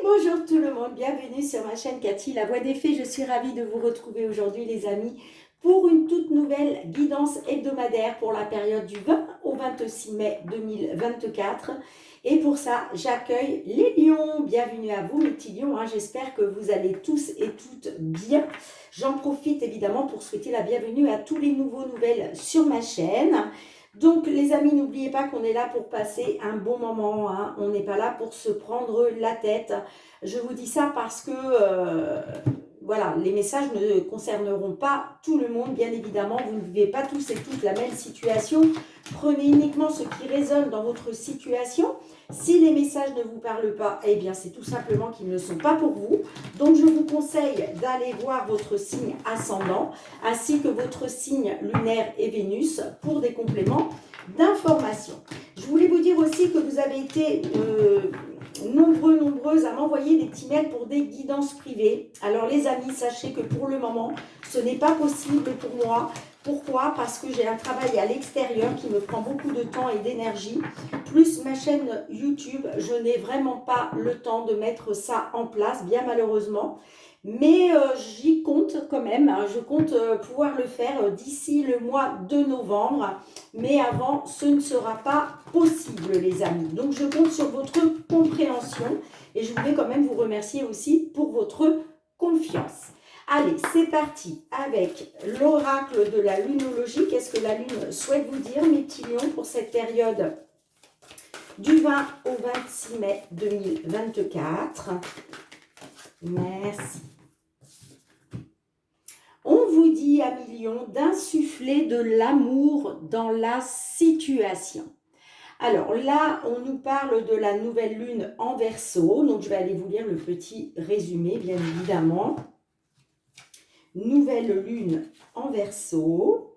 Bonjour tout le monde, bienvenue sur ma chaîne Cathy, la voix des fées. Je suis ravie de vous retrouver aujourd'hui les amis pour une toute nouvelle guidance hebdomadaire pour la période du 20 au 26 mai 2024. Et pour ça, j'accueille les lions. Bienvenue à vous mes petits lions, j'espère que vous allez tous et toutes bien. J'en profite évidemment pour souhaiter la bienvenue à tous les nouvelles sur ma chaîne. Donc les amis, n'oubliez pas qu'on est là pour passer un bon moment, on n'est pas là pour se prendre la tête. Je vous dis ça parce que voilà, les messages ne concerneront pas tout le monde, bien évidemment, vous ne vivez pas tous et toutes la même situation. Prenez uniquement ce qui résonne dans votre situation. Si les messages ne vous parlent pas, eh bien c'est tout simplement qu'ils ne sont pas pour vous. Donc je vous conseille d'aller voir votre signe ascendant ainsi que votre signe lunaire et Vénus pour des compléments d'information. Je voulais vous dire aussi que vous avez été nombreuses à m'envoyer des petits mails pour des guidances privées. Alors les amis, sachez que pour le moment, ce n'est pas possible pour moi. Pourquoi? Parce que j'ai un travail à l'extérieur qui me prend beaucoup de temps et d'énergie. Plus ma chaîne YouTube, je n'ai vraiment pas le temps de mettre ça en place, bien malheureusement. Mais j'y compte quand même, je compte pouvoir le faire d'ici le mois de novembre. Mais avant, ce ne sera pas possible les amis. Donc je compte sur votre compréhension et je voulais quand même vous remercier aussi pour votre confiance. Allez, c'est parti avec l'oracle de la lunologie. Qu'est-ce que la lune souhaite vous dire, mes petits lions, pour cette période du 20 au 26 mai 2024? Merci. On vous dit, amis lions, d'insuffler de l'amour dans la situation. Alors là, on nous parle de la nouvelle lune en Verseau. Donc, je vais aller vous lire le petit résumé, bien évidemment. Nouvelle lune en Verseau.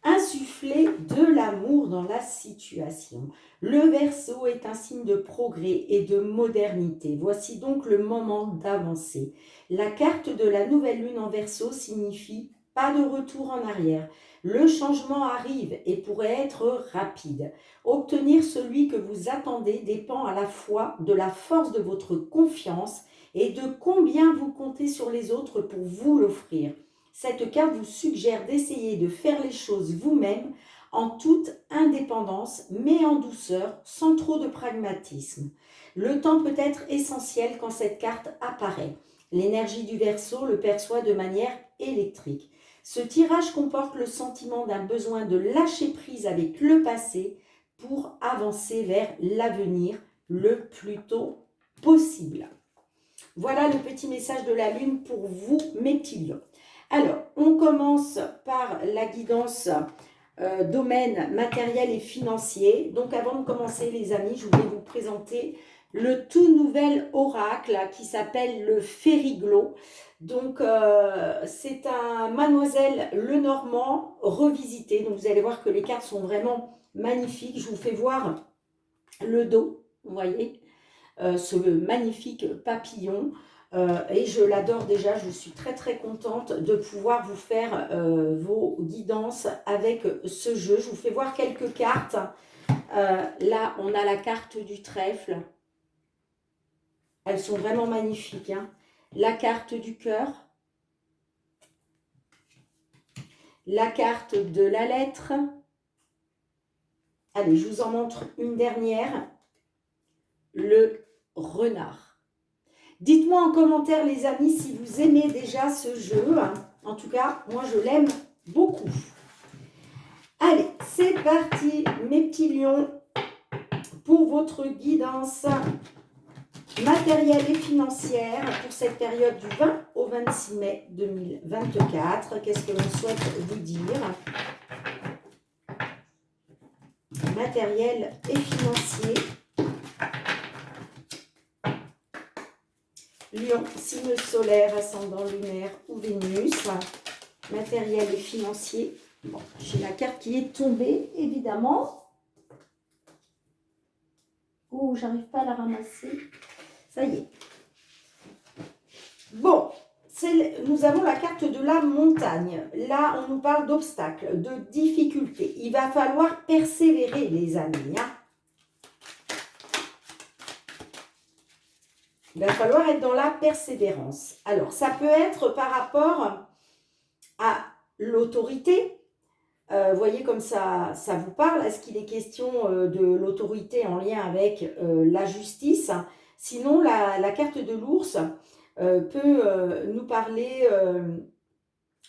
Insuffler de l'amour dans la situation. Le Verseau est un signe de progrès et de modernité. Voici donc le moment d'avancer. La carte de la nouvelle lune en Verseau signifie pas de retour en arrière. Le changement arrive et pourrait être rapide. Obtenir celui que vous attendez dépend à la fois de la force de votre confiance et de combien vous comptez sur les autres pour vous l'offrir. Cette carte vous suggère d'essayer de faire les choses vous-même en toute indépendance, mais en douceur, sans trop de pragmatisme. Le temps peut être essentiel quand cette carte apparaît. L'énergie du Verseau le perçoit de manière électrique. Ce tirage comporte le sentiment d'un besoin de lâcher prise avec le passé pour avancer vers l'avenir le plus tôt possible. Voilà le petit message de la Lune pour vous, mes petits lions. Alors, on commence par la guidance domaine matériel et financier. Donc, avant de commencer, les amis, je voulais vous présenter le tout nouvel oracle qui s'appelle le Fériglo. Donc, c'est un Mademoiselle Lenormand revisité. Donc, vous allez voir que les cartes sont vraiment magnifiques. Je vous fais voir le dos, vous voyez, ce magnifique papillon. Et je l'adore déjà, je suis très très contente de pouvoir vous faire vos guidances avec ce jeu. Je vous fais voir quelques cartes. Là, on a la carte du trèfle. Elles sont vraiment magnifiques. La carte du cœur. La carte de la lettre. Allez, je vous en montre une dernière. Le renard. Dites-moi en commentaire, les amis, si vous aimez déjà ce jeu. En tout cas, moi, je l'aime beaucoup. Allez, c'est parti, mes petits lions, pour votre guidance matérielle et financière pour cette période du 20 au 26 mai 2024. Qu'est-ce que l'on souhaite vous dire? Matériel et financier. Lion, signe solaire, ascendant lunaire ou Vénus. Matériel et financier. Bon, j'ai la carte qui est tombée, évidemment. Oh, j'arrive pas à la ramasser. Ça y est. Bon, nous avons la carte de la montagne. Là, on nous parle d'obstacles, de difficultés. Il va falloir persévérer, les amis. Hein. Il va falloir être dans la persévérance. Alors, ça peut être par rapport à l'autorité. Vous voyez comme ça vous parle. Est-ce qu'il est question de l'autorité en lien avec la justice? Sinon, la carte de l'ours peut nous parler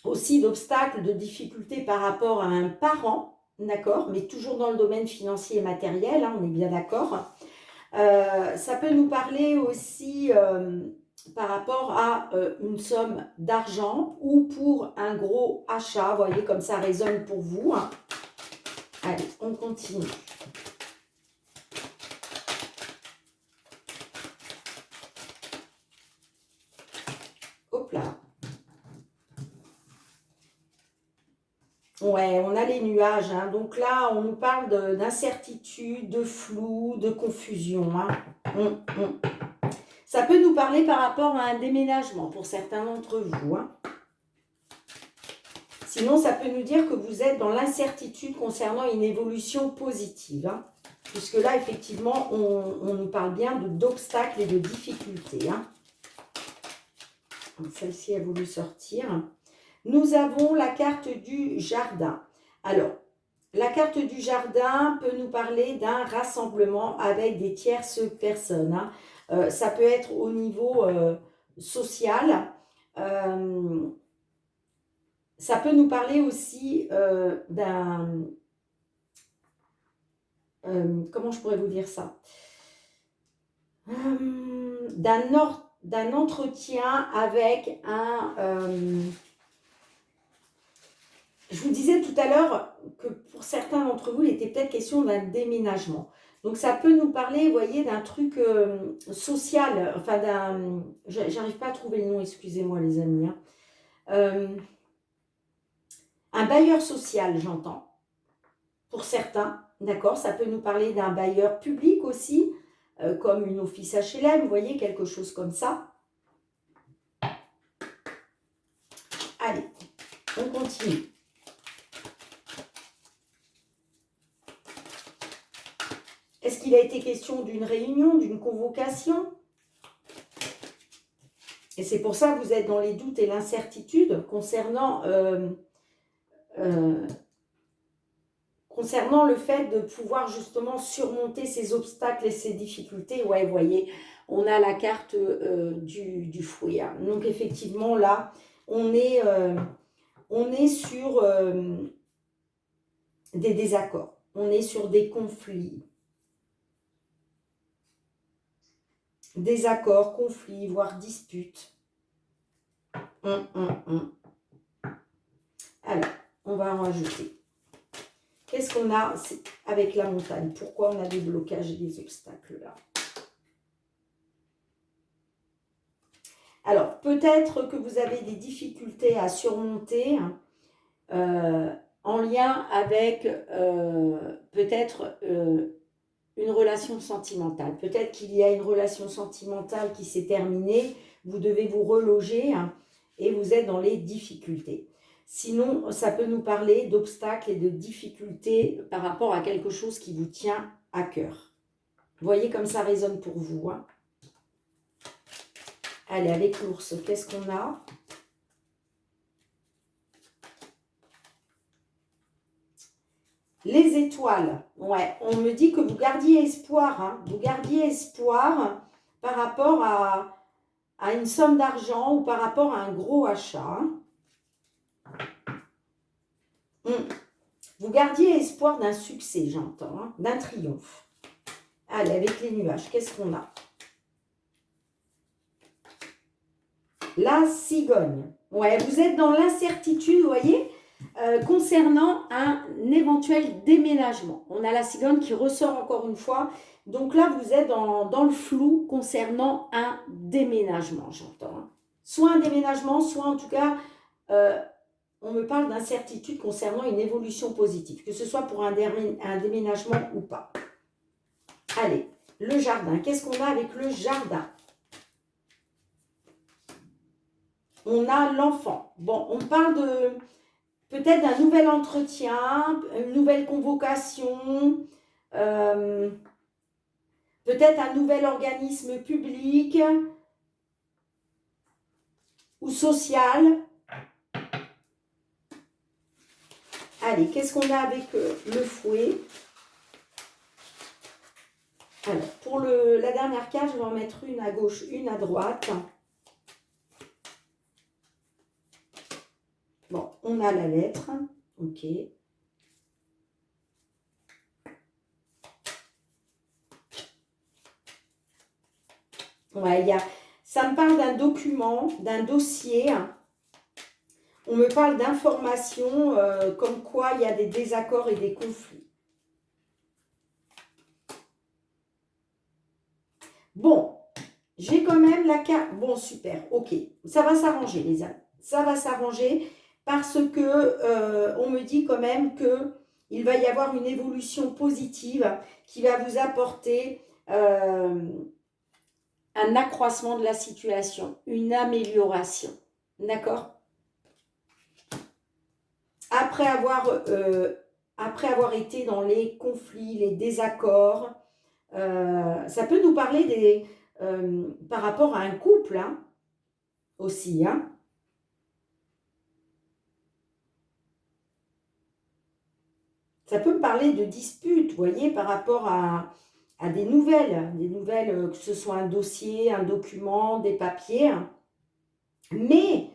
aussi d'obstacles, de difficultés par rapport à un parent, d'accord, mais toujours dans le domaine financier et matériel, hein, on est bien d'accord. Ça peut nous parler aussi par rapport à une somme d'argent ou pour un gros achat. Vous voyez comme ça résonne pour vous. Hein. Allez, on continue. Hop là. Ouais, on a les nuages. Hein. Donc là, on nous parle d'incertitude, de flou, de confusion. Hein. Ça peut nous parler par rapport à un déménagement pour certains d'entre vous. Hein. Sinon, ça peut nous dire que vous êtes dans l'incertitude concernant une évolution positive. Hein. Puisque là, effectivement, on nous parle bien d'obstacles et de difficultés. Hein. Celle-ci a voulu sortir. Nous avons la carte du jardin. Alors, la carte du jardin peut nous parler d'un rassemblement avec des tierces personnes. Hein. Ça peut être au niveau social. Ça peut nous parler aussi d'un... comment je pourrais vous dire ça? D'un entretien avec un... je vous disais tout à l'heure que pour certains d'entre vous, il était peut-être question d'un déménagement. Donc, ça peut nous parler, vous voyez, d'un truc social, enfin d'un... J'arrive pas à trouver le nom, excusez-moi les amis. Hein. Un bailleur social, j'entends, pour certains, d'accord. Ça peut nous parler d'un bailleur public aussi, comme une office HLM, vous voyez, quelque chose comme ça. Allez, on continue. Est-ce qu'il a été question d'une réunion, d'une convocation? Et c'est pour ça que vous êtes dans les doutes et l'incertitude concernant le fait de pouvoir justement surmonter ces obstacles et ces difficultés. Ouais, vous voyez, on a la carte du fouet. Hein. Donc effectivement, là, on est sur des désaccords. On est sur des conflits. Désaccords, conflits, voire disputes. Alors, on va en rajouter. Qu'est-ce qu'on a avec la montagne? Pourquoi on a des blocages et des obstacles là? Alors, peut-être que vous avez des difficultés à surmonter en lien avec peut-être une relation sentimentale. Peut-être qu'il y a une relation sentimentale qui s'est terminée, vous devez vous reloger et vous êtes dans les difficultés. Sinon, ça peut nous parler d'obstacles et de difficultés par rapport à quelque chose qui vous tient à cœur. Vous voyez comme ça résonne pour vous. Hein. Allez, avec l'ours, qu'est-ce qu'on a? Les étoiles. Ouais, on me dit que vous gardiez espoir. Hein. Vous gardiez espoir par rapport à une somme d'argent ou par rapport à un gros achat. Hein. Vous gardiez espoir d'un succès, j'entends, hein, d'un triomphe. Allez, avec les nuages, qu'est-ce qu'on a? La cigogne. Ouais, vous êtes dans l'incertitude, vous voyez, concernant un éventuel déménagement. On a la cigogne qui ressort encore une fois. Donc là, vous êtes dans le flou concernant un déménagement, j'entends. Hein. Soit un déménagement, soit en tout cas... on me parle d'incertitude concernant une évolution positive, que ce soit pour un déménagement ou pas. Allez, le jardin. Qu'est-ce qu'on a avec le jardin? on a l'enfant. Bon, on parle de peut-être d'un nouvel entretien, une nouvelle convocation, peut-être un nouvel organisme public ou social. Allez, qu'est-ce qu'on a avec le fouet? Alors, pour la dernière carte, je vais en mettre une à gauche, une à droite. Bon, on a la lettre. Ok. Ouais, ça me parle d'un document, d'un dossier. On me parle d'informations comme quoi il y a des désaccords et des conflits. Bon, j'ai quand même la carte. Bon, super, ok. Ça va s'arranger, les amis. Ça va s'arranger parce que on me dit quand même que il va y avoir une évolution positive qui va vous apporter un accroissement de la situation, une amélioration. D'accord? Après avoir été dans les conflits, les désaccords, ça peut nous parler par rapport à un couple hein, aussi. Hein. Ça peut me parler de disputes, vous voyez, par rapport à des nouvelles, que ce soit un dossier, un document, des papiers. Mais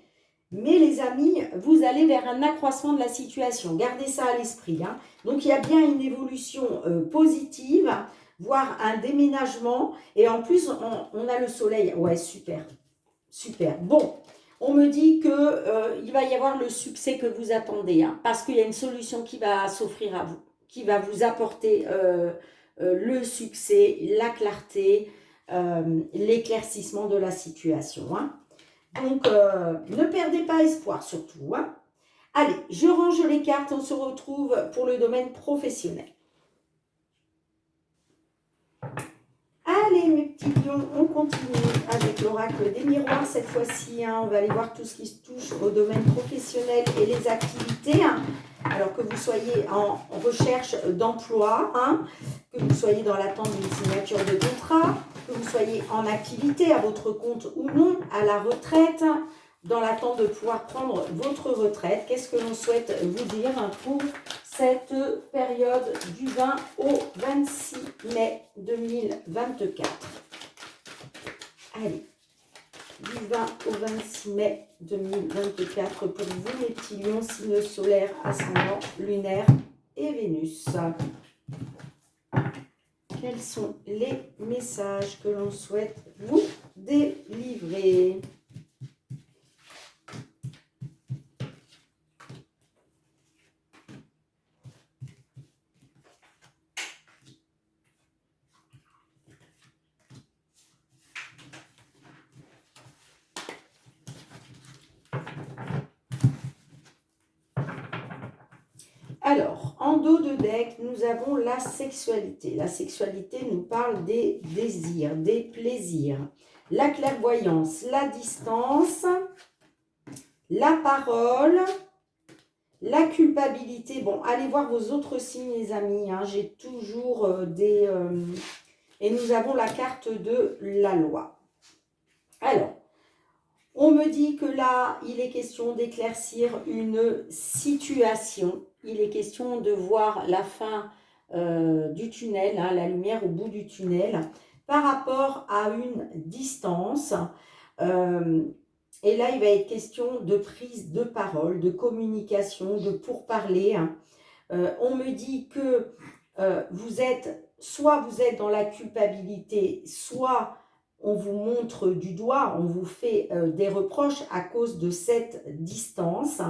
les amis, vous allez vers un accroissement de la situation. Gardez ça à l'esprit. Hein. Donc, il y a bien une évolution positive, voire un déménagement. Et en plus, on a le soleil. Ouais, super. Super. Bon, on me dit qu'il va y avoir le succès que vous attendez. Hein, parce qu'il y a une solution qui va s'offrir à vous, qui va vous apporter le succès, la clarté, l'éclaircissement de la situation. Hein. Donc, ne perdez pas espoir surtout. Hein. Allez, je range les cartes. On se retrouve pour le domaine professionnel. Allez, mes petits lions, on continue avec l'oracle des miroirs cette fois-ci. Hein. On va aller voir tout ce qui se touche au domaine professionnel et les activités. Hein. Alors que vous soyez en recherche d'emploi, hein, que vous soyez dans l'attente d'une signature de contrat, que vous soyez en activité à votre compte ou non, à la retraite, dans l'attente de pouvoir prendre votre retraite. Qu'est-ce que l'on souhaite vous dire pour cette période du 20 au 26 mai 2024? Allez, du 20 au 26 mai 2024 pour vous, mes petits lions, signe solaire, ascendant, lunaire et Vénus. Quels sont les messages que l'on souhaite vous délivrer? Alors, en dos de deck, nous avons la sexualité. La sexualité nous parle des désirs, des plaisirs, la clairvoyance, la distance, la parole, la culpabilité. Bon, allez voir vos autres signes, les amis. Hein. J'ai toujours et nous avons la carte de la loi. Alors, on me dit que là, il est question d'éclaircir une situation. Il est question de voir la fin du tunnel, hein, la lumière au bout du tunnel, par rapport à une distance. Et là, il va être question de prise de parole, de communication, de pourparler. On me dit que soit vous êtes dans la culpabilité, soit on vous montre du doigt, on vous fait des reproches à cause de cette distance,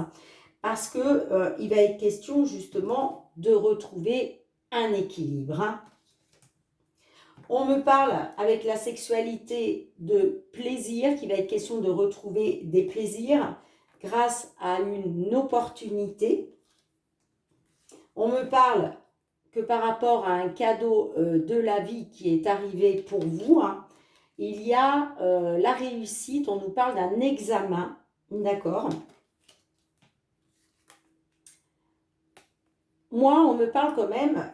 parce qu'il va être question justement de retrouver un équilibre. Hein. On me parle avec la sexualité de plaisir, qui va être question de retrouver des plaisirs grâce à une opportunité. On me parle que par rapport à un cadeau de la vie qui est arrivé pour vous, hein, il y a la réussite, on nous parle d'un examen, D'accord. Moi, on me parle quand même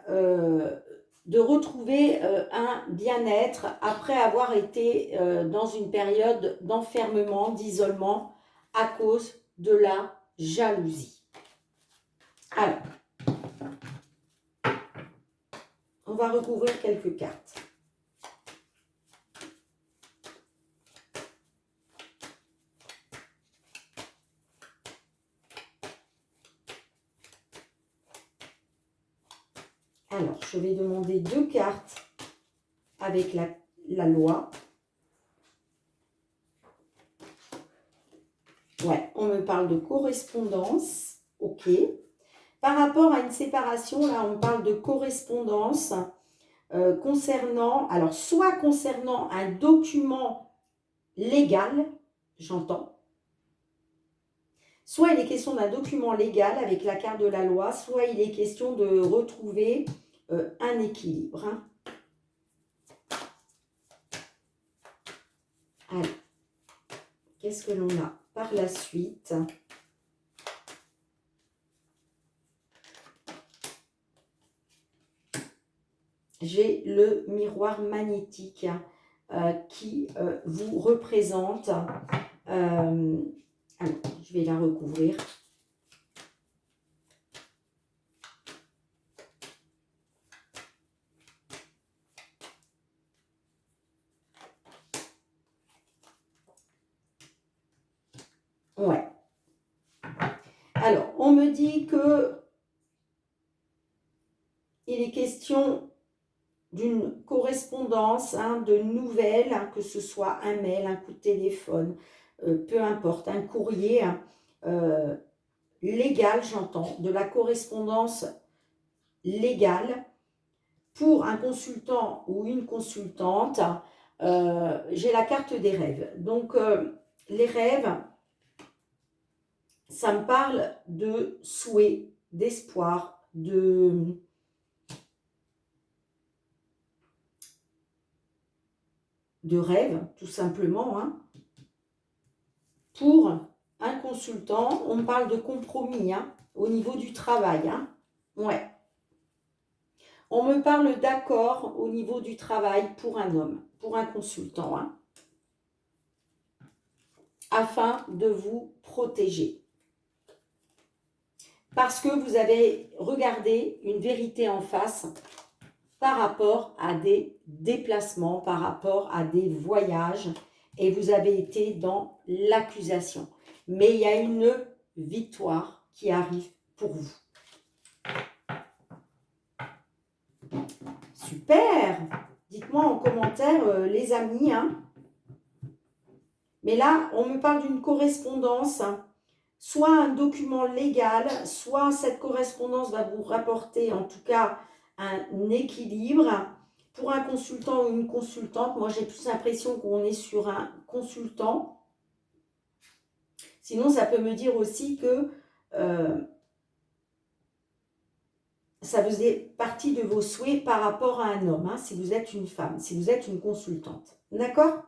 de retrouver un bien-être après avoir été dans une période d'enfermement, d'isolement à cause de la jalousie. Alors, on va recouvrir quelques cartes. Alors, je vais demander 2 cartes avec la loi. Ouais, on me parle de correspondance. Ok. Par rapport à une séparation, là, on parle de correspondance concernant, alors, soit concernant un document légal, j'entends, soit il est question d'un document légal avec la carte de la loi, soit il est question de retrouver un équilibre. Hein. Alors, qu'est-ce que l'on a par la suite? J'ai le miroir magnétique qui vous représente. Alors, je vais la recouvrir. Ouais. Alors, on me dit que il est question d'une correspondance, hein, de nouvelles, hein, que ce soit un mail, un coup de téléphone, peu importe, un courrier hein, légal, j'entends, de la correspondance légale pour un consultant ou une consultante. J'ai la carte des rêves. Donc, les rêves, ça me parle de souhait, d'espoir, de rêve, tout simplement. Hein. Pour un consultant, on me parle de compromis hein, au niveau du travail. Hein. Ouais. On me parle d'accord au niveau du travail pour un homme, pour un consultant. Hein, afin de vous protéger. Parce que vous avez regardé une vérité en face par rapport à des déplacements, par rapport à des voyages, et vous avez été dans l'accusation. Mais il y a une victoire qui arrive pour vous. Super! Dites-moi en commentaire, les amis. Hein. Mais là, on me parle d'une correspondance, soit un document légal, soit cette correspondance va vous rapporter en tout cas un équilibre. Pour un consultant ou une consultante, moi j'ai plus l'impression qu'on est sur un consultant. Sinon, ça peut me dire aussi que ça faisait partie de vos souhaits par rapport à un homme, hein, si vous êtes une femme, si vous êtes une consultante. D'accord ?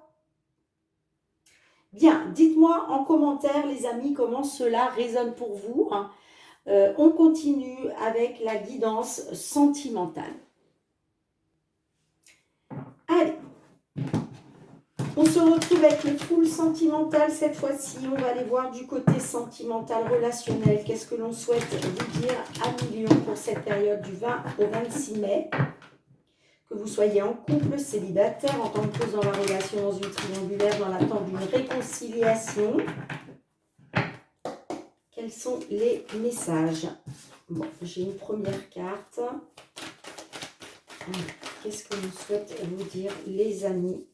Bien, dites-moi en commentaire, les amis, comment cela résonne pour vous. Hein. On continue avec la guidance sentimentale. Allez, on se retrouve avec le full sentimental cette fois-ci. On va aller voir du côté sentimental, relationnel. Qu'est-ce que l'on souhaite vous dire à millions pour cette période du 20 au 26 mai. Que vous soyez en couple, célibataire, en tant que cause dans la relation, dans une triangulaire, dans l'attente d'une réconciliation. Quels sont les messages? Bon, j'ai une première carte. Qu'est-ce que nous souhaite vous dire, les amis?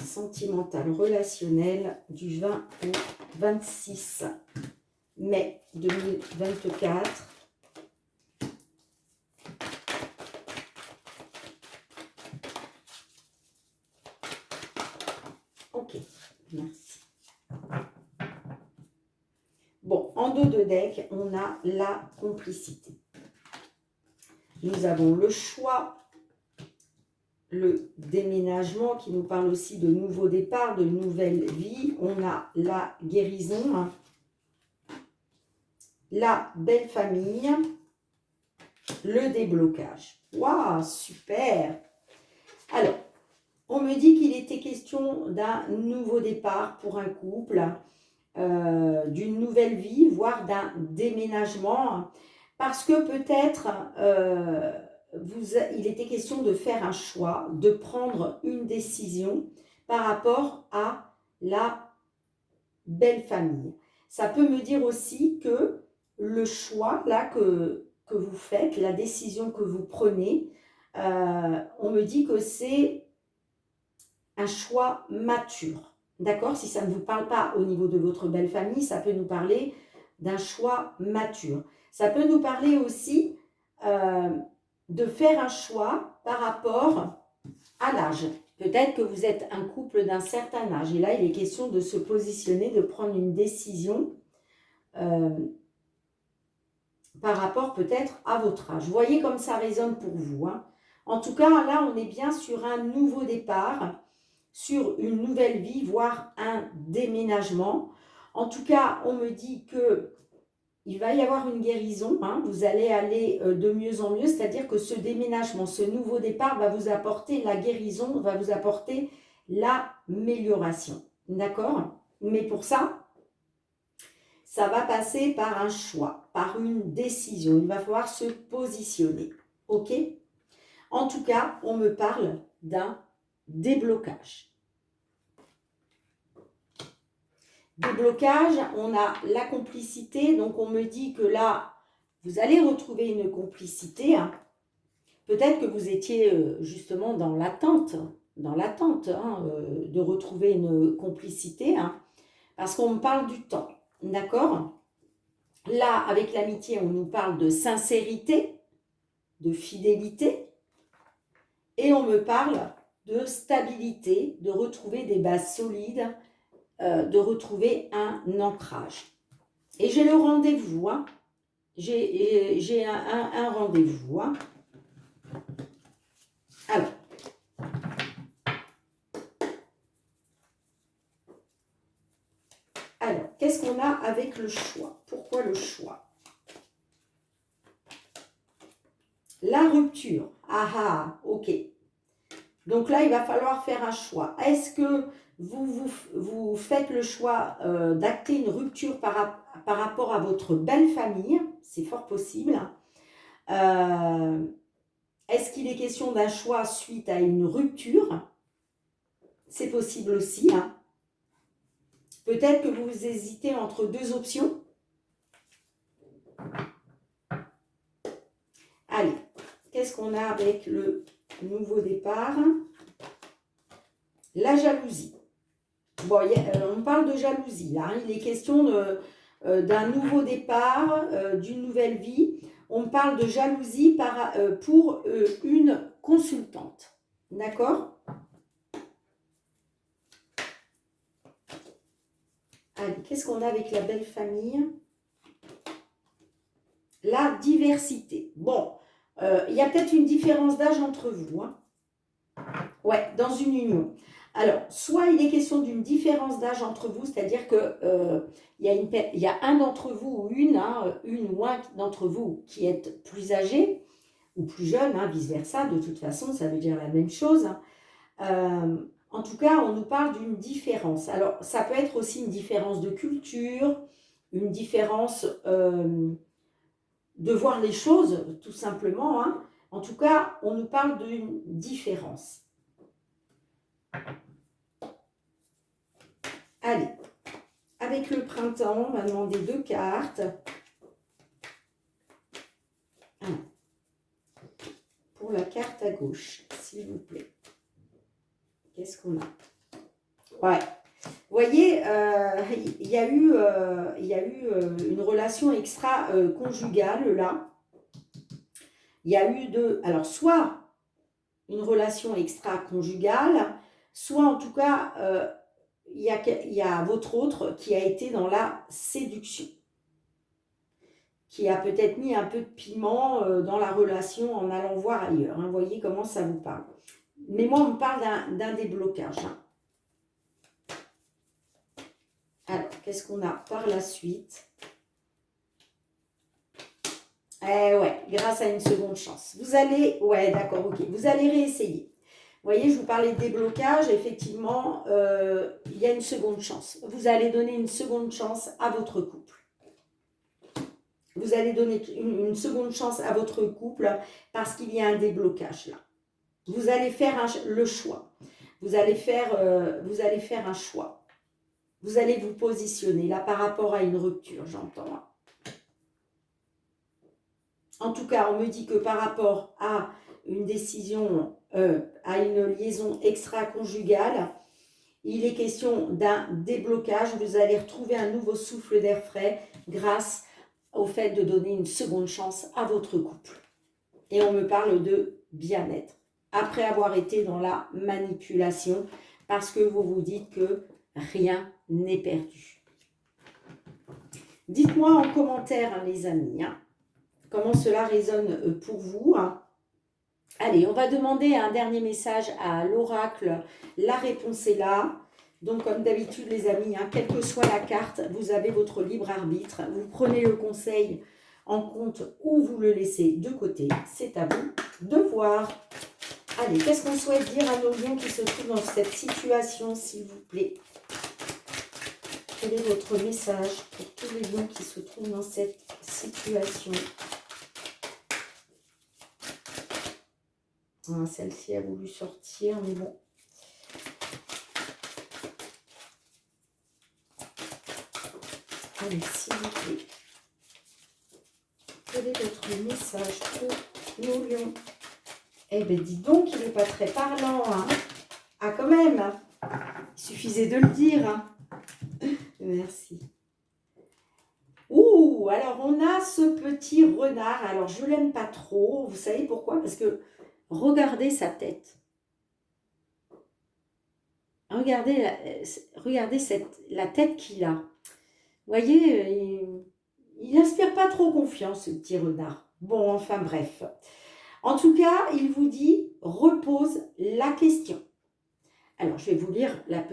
Sentimental, relationnel, du 20 au 26 mai 2024. Ok, merci. Bon, en dos de deck, on a la complicité. Nous avons le choix le déménagement qui nous parle aussi de nouveau départ, de nouvelle vie. On a la guérison, hein, la belle famille, le déblocage. Waouh, super! Alors, on me dit qu'il était question d'un nouveau départ pour un couple, d'une nouvelle vie, voire d'un déménagement, parce que peut-être il était question de faire un choix, de prendre une décision par rapport à la belle famille. Ça peut me dire aussi que le choix là que vous faites, la décision que vous prenez, on me dit que c'est un choix mature. D'accord? Si ça ne vous parle pas au niveau de votre belle famille, ça peut nous parler d'un choix mature. Ça peut nous parler aussi de faire un choix par rapport à l'âge. Peut-être que vous êtes un couple d'un certain âge. Et là, il est question de se positionner, de prendre une décision par rapport peut-être à votre âge. Voyez comme ça résonne pour vous, hein. En tout cas, là, on est bien sur un nouveau départ, sur une nouvelle vie, voire un déménagement. En tout cas, on me dit que il va y avoir une guérison, hein, vous allez aller de mieux en mieux, c'est-à-dire que ce déménagement, ce nouveau départ va vous apporter la guérison, va vous apporter l'amélioration. D'accord? Mais pour ça, ça va passer par un choix, par une décision. Il va falloir se positionner. OK? En tout cas, on me parle d'un déblocage. Déblocage, on a la complicité, donc on me dit que là, vous allez retrouver une complicité, hein. Peut-être que vous étiez justement dans l'attente hein, de retrouver une complicité, hein, parce qu'on me parle du temps, d'accord? Là, avec l'amitié, on nous parle de sincérité, de fidélité, et on me parle de stabilité, de retrouver des bases solides, de retrouver un ancrage. Et j'ai le rendez-vous, hein. J'ai un rendez-vous, hein. Alors, qu'est-ce qu'on a avec le choix? Pourquoi le choix? La rupture. Ah ah, ok. Donc là, il va falloir faire un choix. Est-ce que vous faites le choix d'acter une rupture par rapport à votre belle famille? C'est fort possible. Est-ce qu'il est question d'un choix suite à une rupture? C'est possible aussi, hein. Peut-être que vous hésitez entre deux options. Allez, qu'est-ce qu'on a avec le nouveau départ? La jalousie. Bon, on parle de jalousie, là, hein. Il est question d'un nouveau départ, d'une nouvelle vie. On parle de jalousie pour une consultante. D'accord? Allez, qu'est-ce qu'on a avec la belle famille? La diversité. Bon, il y a peut-être une différence d'âge entre vous, hein. Ouais, dans une union. Alors, soit il est question d'une différence d'âge entre vous, c'est-à-dire que il y a un d'entre vous ou une ou un d'entre vous qui est plus âgé ou plus jeune, hein, vice-versa, de toute façon, ça veut dire la même chose, hein. En tout cas, on nous parle d'une différence. Alors, ça peut être aussi une différence de culture, une différence de voir les choses, tout simplement, hein. En tout cas, on nous parle d'une différence. Allez, avec le printemps, on va demander 2 cartes. Pour la carte à gauche, s'il vous plaît. Qu'est-ce qu'on a? Ouais. Vous voyez, il y a eu une relation extra-conjugale, là. Il y a eu alors, soit une relation extra-conjugale, soit en tout cas, il y a votre autre qui a été dans la séduction, qui a peut-être mis un peu de piment dans la relation en allant voir ailleurs, hein. Voyez comment ça vous parle. Mais moi, on me parle d'un déblocage. Hein. Alors, qu'est-ce qu'on a par la suite? Eh ouais, grâce à une seconde chance. Vous allez, ouais, d'accord, ok. Vous allez réessayer. Vous voyez, je vous parlais de déblocage. Effectivement, il y a une seconde chance. Vous allez donner une seconde chance à votre couple. Vous allez donner une seconde chance à votre couple parce qu'il y a un déblocage là. Vous allez faire le choix. Vous allez faire un choix. Vous allez vous positionner là par rapport à une rupture, j'entends. En tout cas, on me dit que par rapport à une décision, à une liaison extra-conjugale, il est question d'un déblocage. Vous allez retrouver un nouveau souffle d'air frais grâce au fait de donner une seconde chance à votre couple. Et on me parle de bien-être. Après avoir été dans la manipulation, parce que vous vous dites que rien n'est perdu. Dites-moi en commentaire, hein, les amis, hein, comment cela résonne pour vous. Hein. Allez, on va demander un dernier message à l'oracle. La réponse est là. Donc, comme d'habitude, les amis, hein, quelle que soit la carte, vous avez votre libre arbitre. Vous prenez le conseil en compte ou vous le laissez de côté. C'est à vous de voir. Allez, qu'est-ce qu'on souhaite dire à nos lions qui se trouvent dans cette situation, s'il vous plaît? Quel est votre message pour tous les lions qui se trouvent dans cette situation? Ah, celle-ci a voulu sortir, mais bon. Allez, s'il vous plaît. Quel est votre message pour nos lions? Eh bien, dis donc, il n'est pas très parlant. Hein. Ah, quand même. Hein. Il suffisait de le dire. Hein. Merci. Ouh, alors on a ce petit renard. Alors, je ne l'aime pas trop. Vous savez pourquoi? Parce que regardez sa tête. Regardez la tête qu'il a. Vous voyez, il n'inspire pas trop confiance, ce petit renard. Bon, enfin bref. En tout cas, il vous dit, repose la question. Alors, je vais vous lire le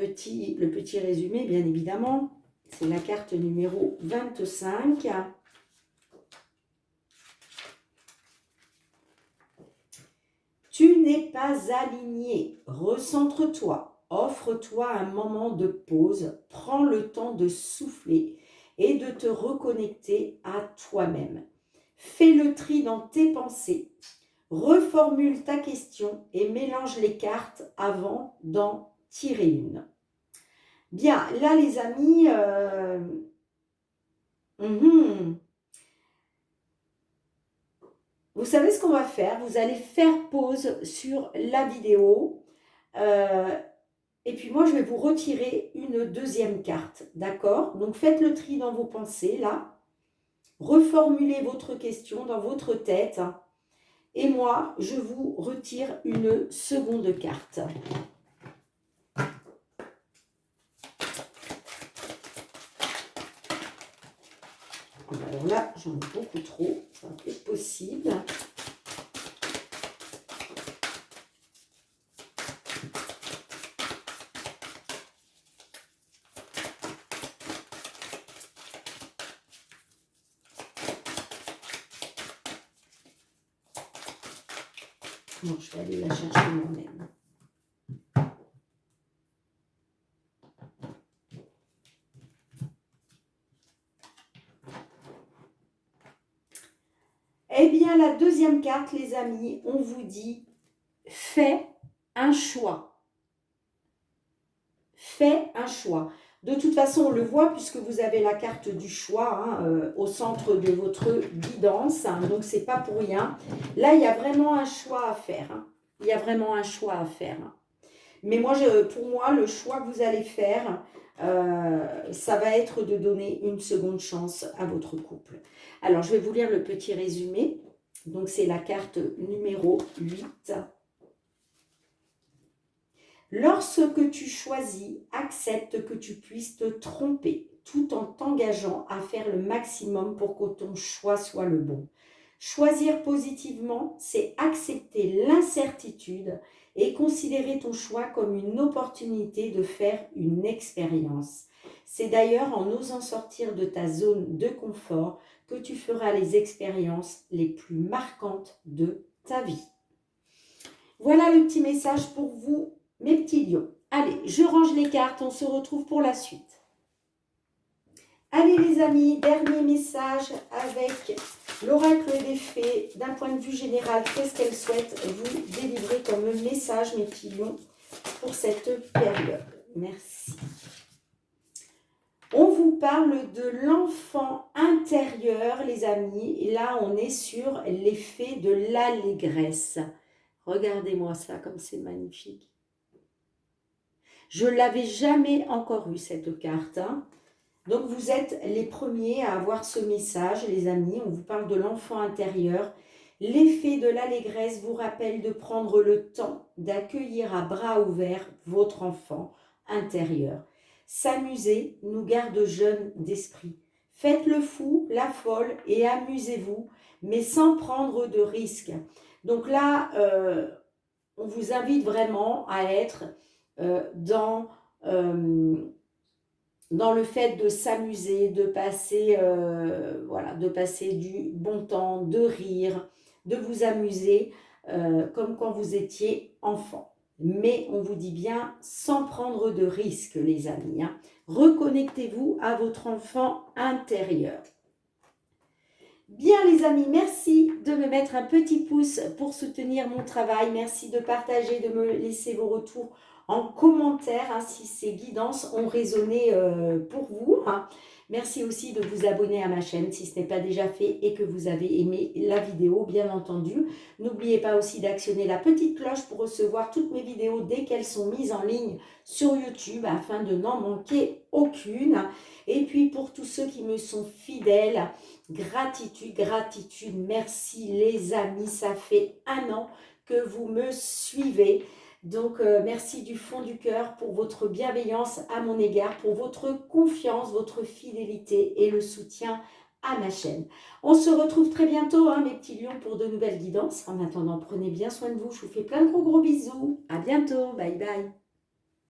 petit résumé, bien évidemment. C'est la carte numéro 25. Tu n'es pas aligné. Recentre-toi. Offre-toi un moment de pause. Prends le temps de souffler et de te reconnecter à toi-même. Fais le tri dans tes pensées. Reformule ta question et mélange les cartes avant d'en tirer une. Bien, là les amis, vous savez ce qu'on va faire? Vous allez faire pause sur la vidéo et puis moi je vais vous retirer une deuxième carte, d'accord? Donc faites le tri dans vos pensées là, reformulez votre question dans votre tête. Et moi, je vous retire une seconde carte. Alors là, j'en ai beaucoup trop. Ça va pas être possible. Non, je vais aller la chercher moi-même. Eh bien, la deuxième carte, les amis, on vous dit, fais un choix. Fais un choix. De toute façon, on le voit puisque vous avez la carte du choix hein, au centre de votre guidance. Hein, donc, ce n'est pas pour rien. Là, il y a vraiment un choix à faire. Hein. Il y a vraiment un choix à faire. Hein. Mais moi, pour moi, le choix que vous allez faire, ça va être de donner une seconde chance à votre couple. Alors, je vais vous lire le petit résumé. Donc, c'est la carte numéro 8. Lorsque tu choisis, accepte que tu puisses te tromper tout en t'engageant à faire le maximum pour que ton choix soit le bon. Choisir positivement, c'est accepter l'incertitude et considérer ton choix comme une opportunité de faire une expérience. C'est d'ailleurs en osant sortir de ta zone de confort que tu feras les expériences les plus marquantes de ta vie. Voilà le petit message pour vous, mes petits lions. Allez, je range les cartes, on se retrouve pour la suite. Allez les amis, dernier message avec l'oracle des fées. D'un point de vue général, qu'est-ce qu'elle souhaite vous délivrer comme message, mes petits lions, pour cette période? Merci. On vous parle de l'enfant intérieur, les amis. Et là, on est sur l'effet de l'allégresse. Regardez-moi ça, comme c'est magnifique. Je ne l'avais jamais encore eu, cette carte. Hein. Donc, vous êtes les premiers à avoir ce message, les amis. On vous parle de l'enfant intérieur. L'effet de l'allégresse vous rappelle de prendre le temps d'accueillir à bras ouverts votre enfant intérieur. S'amuser nous garde jeunes d'esprit. Faites le fou, la folle et amusez-vous, mais sans prendre de risques. Donc là, on vous invite vraiment à être dans le fait de s'amuser, de passer, de passer du bon temps, de rire, de vous amuser comme quand vous étiez enfant. Mais on vous dit bien sans prendre de risques, les amis. Hein. Reconnectez-vous à votre enfant intérieur. Bien les amis, merci de me mettre un petit pouce pour soutenir mon travail. Merci de partager, de me laisser vos retours en commentaire hein, si ces guidances ont résonné pour vous. Hein. Merci aussi de vous abonner à ma chaîne si ce n'est pas déjà fait et que vous avez aimé la vidéo, bien entendu. N'oubliez pas aussi d'actionner la petite cloche pour recevoir toutes mes vidéos dès qu'elles sont mises en ligne sur YouTube afin de n'en manquer aucune. Et puis pour tous ceux qui me sont fidèles, gratitude, gratitude, merci les amis, ça fait 1 an que vous me suivez. Donc, merci du fond du cœur pour votre bienveillance à mon égard, pour votre confiance, votre fidélité et le soutien à ma chaîne. On se retrouve très bientôt, hein, mes petits lions, pour de nouvelles guidances. En attendant, prenez bien soin de vous. Je vous fais plein de gros bisous. À bientôt. Bye bye.